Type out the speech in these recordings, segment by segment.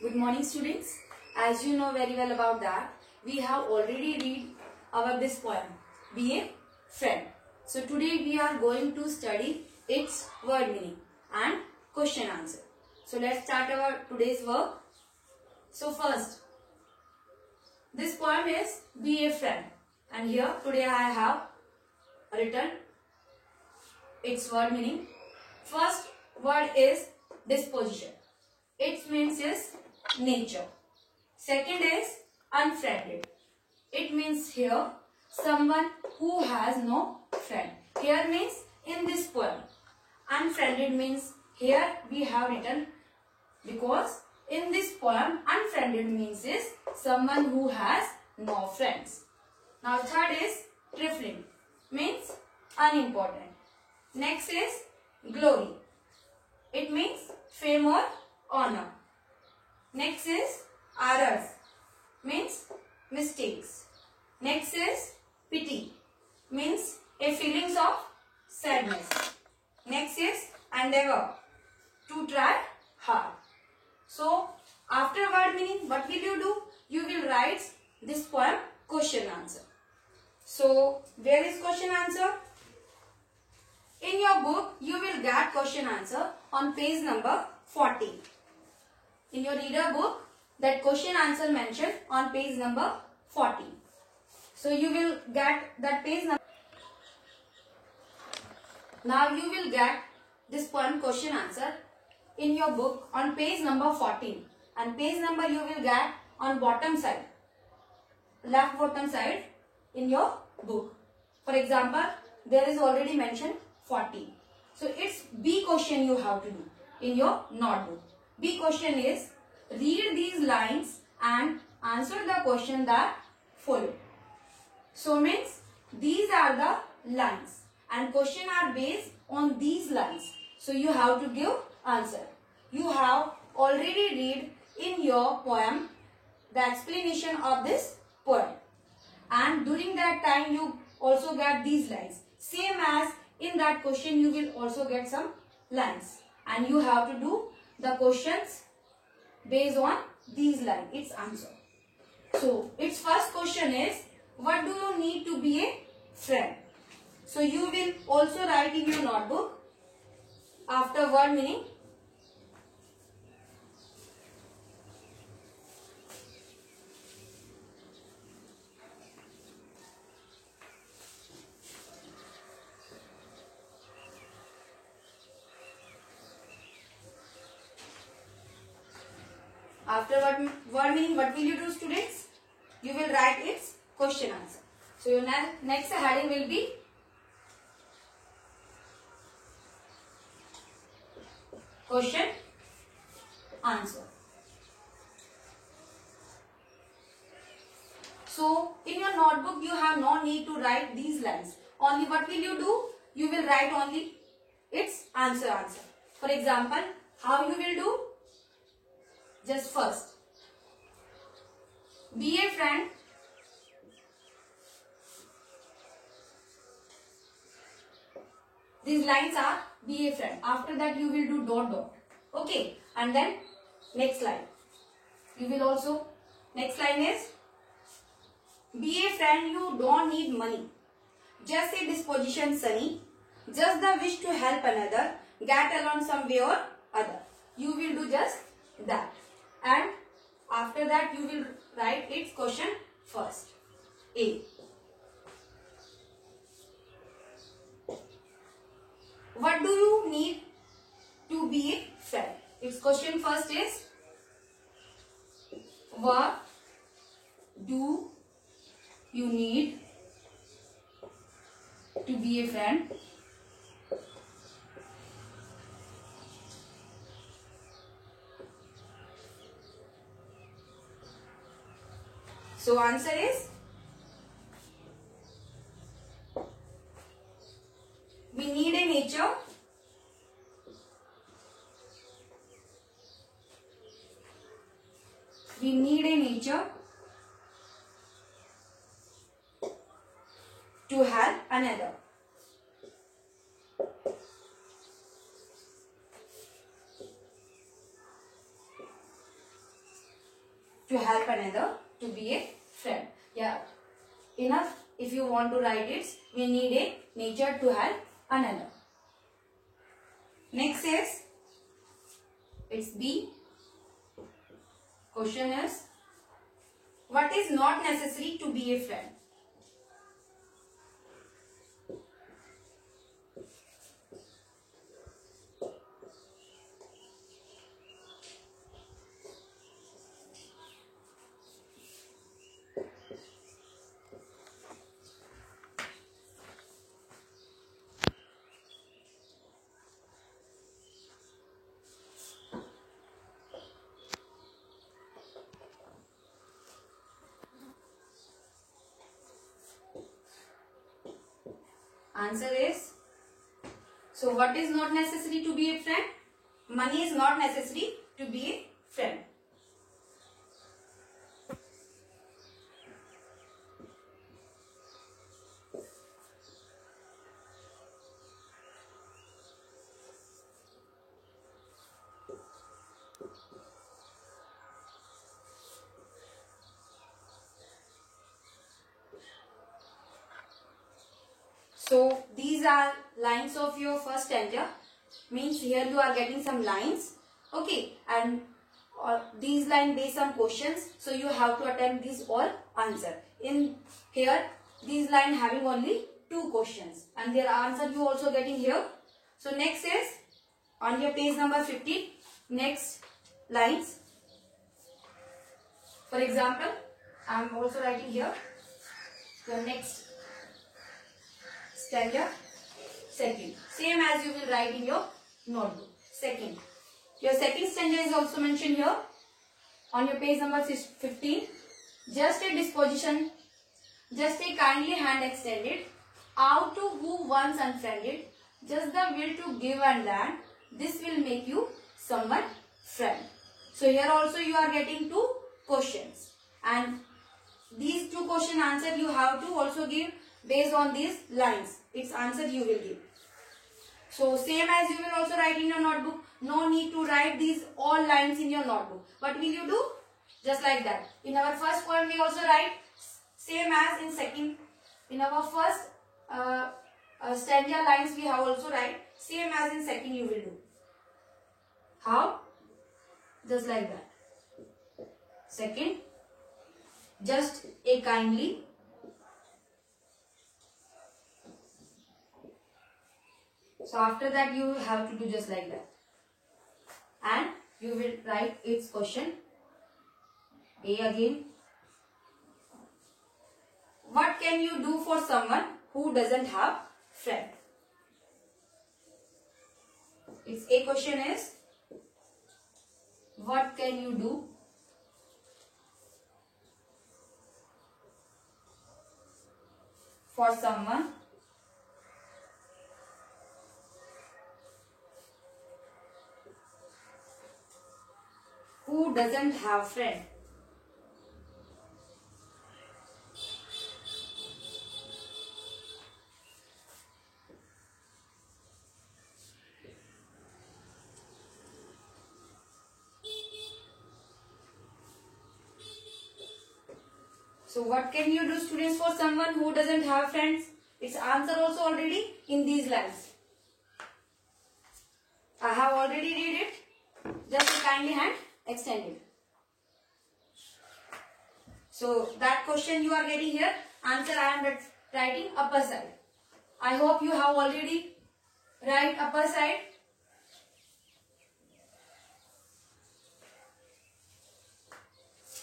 Good morning students. As you know very well about that, we have already read about this poem, Be a Friend. So today we are going to study its word meaning and question answer. So let's start our today's work. So first, this poem is Be a Friend, and here today I have written its word meaning. First word is disposition. Its means is nature. Second is unfriended. It means here someone who has no friend. Here means in this poem. Unfriended means here we have written because in this poem unfriended means is someone who has no friends. Now third is trifling, means unimportant. Next is glory. It means fame or honor. Next is errors, means mistakes. Next is pity, means a feelings of sadness. Next is endeavor, to try hard. So after word meaning, what will you do? You will write this poem question answer. So where is question answer? In your book, you will get question answer on page number 40. In your reader book, that question answer mentioned on page number 40. So you will get that page number. Now you will get this poem question answer in your book on page number 14. And page number you will get on bottom side, left bottom side in your book. For example, there is already mentioned 40. So it's B question you have to do in your notebook. B question is read these lines and answer the question that follow. So means these are the lines and question are based on these lines. So you have to give answer. You have already read in your poem the explanation of this poem, and during that time you also get these lines. Same as in that question you will also get some lines and you have to do the questions based on these lines, its answer. So its first question is, what do you need to be a friend? So you will also write in your notebook after word meaning. After word meaning, what will you do, students? You will write its question answer. So your next heading will be question answer. So in your notebook you have no need to write these lines. Only what will you do? You will write only its answer. For example, how you will do? Just first, be a friend. These lines are be a friend. After that you will do dot dot. Okay. And then next line. You will also, next line is be a friend, you don't need money. Just a disposition sunny. Just the wish to help another. Get along some way or other. You will do just that. And after that you will write its question first. A. What do you need to be a friend? Its question first is, what do you need to be a friend? So answer is, we need a nature. We need a nature to help another. to help another, to be a friend. Yeah, enough. If you want to write it, we need a nature to help another. Next is, it's B. Question is, what is not necessary to be a friend? Answer is, so what is not necessary to be a friend? Money is not necessary to be a friend. So these are lines of your first stanza. Means here you are getting some lines. Okay, and these lines based some questions. So you have to attempt these all answer. In here, these lines having only 2 questions, and their answer you also getting here. So next is on your page number 15. Next lines. For example, I am also writing here the next stanza, second, same as you will write in your notebook. Second, your second stanza is also mentioned here on your page number 15. Just a disposition, just a kindly hand extended out to who once unfriended, just the will to give and lend, this will make you someone friend. So here also you are getting 2 questions, and these 2 question answer you have to also give based on these lines. Its answer you will give. So same as you will also write in your notebook. No need to write these all lines in your notebook. What will you do? Just like that. In our first poem we also write same as in second. In our first stanza lines we have also write same as in second you will do. How? Just like that. Second, just a kindly So after that you have to do just like that. And you will write its question. A again. What can you do for someone who doesn't have friend? Its A question is, what can you do for someone who doesn't have friend? So what can you do, students, for someone who doesn't have friends? Its answer also already in these lines. I have already read it. Just a kindly hand extended. So that question you are getting here, answer I am writing upper side. I hope you have already write upper side.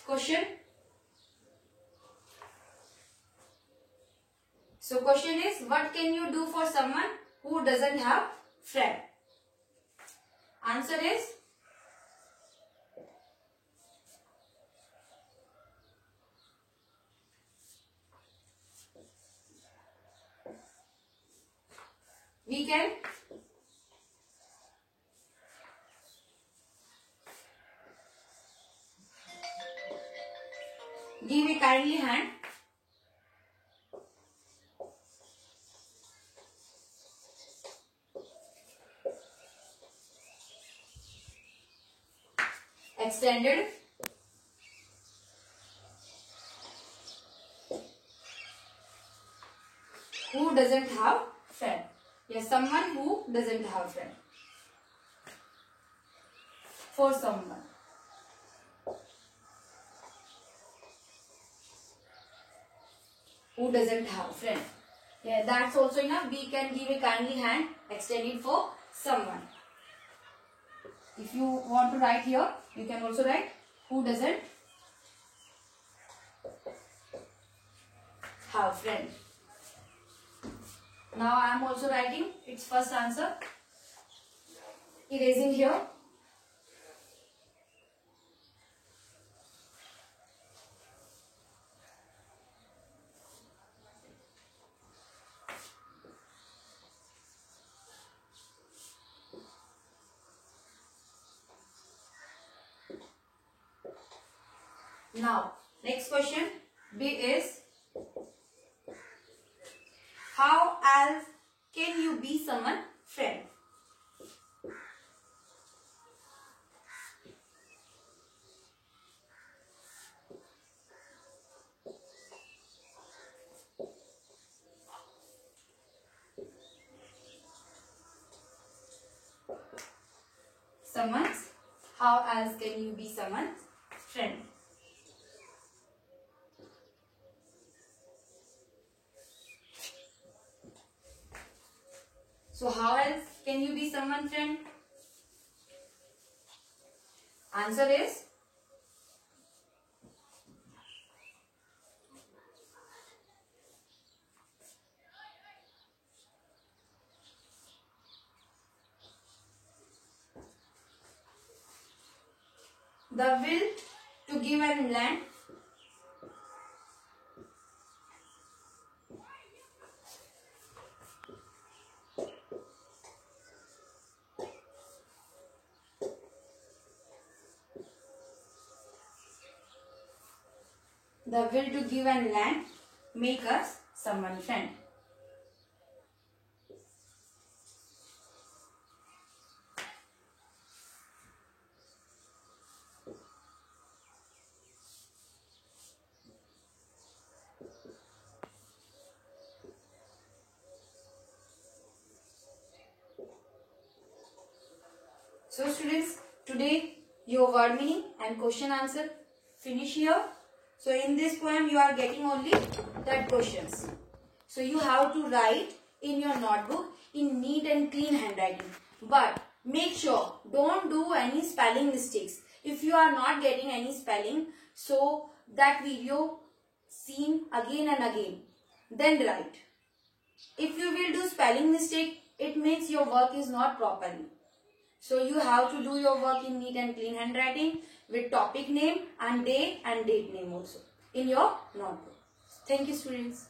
Question. So question is, what can you do for someone who doesn't have friend? Answer is, we can give a kindly hand. Extended doesn't have friend. Yes, someone who doesn't have friend. For someone. Who doesn't have friend. Yeah, that's also enough. We can give a kindly hand extended for someone. If you want to write here, you can also write who doesn't have friend. Now I am also writing its first answer. Erasing here. Now, next question B is, how else can you be someone friend? Someone's, how else can you be someone's friend? So how else can you be someone's friend? Answer is the will to give and lend. The will to give and lend make us someone friend. So students, today your word meaning and question answer finish here. So in this poem you are getting only that questions. So you have to write in your notebook in neat and clean handwriting. But make sure don't do any spelling mistakes. If you are not getting any spelling, so that video seen again and again, then write. If you will do spelling mistake, it makes your work is not properly. So you have to do your work in neat and clean handwriting with topic name and day and date name also in your notebook. Thank you students.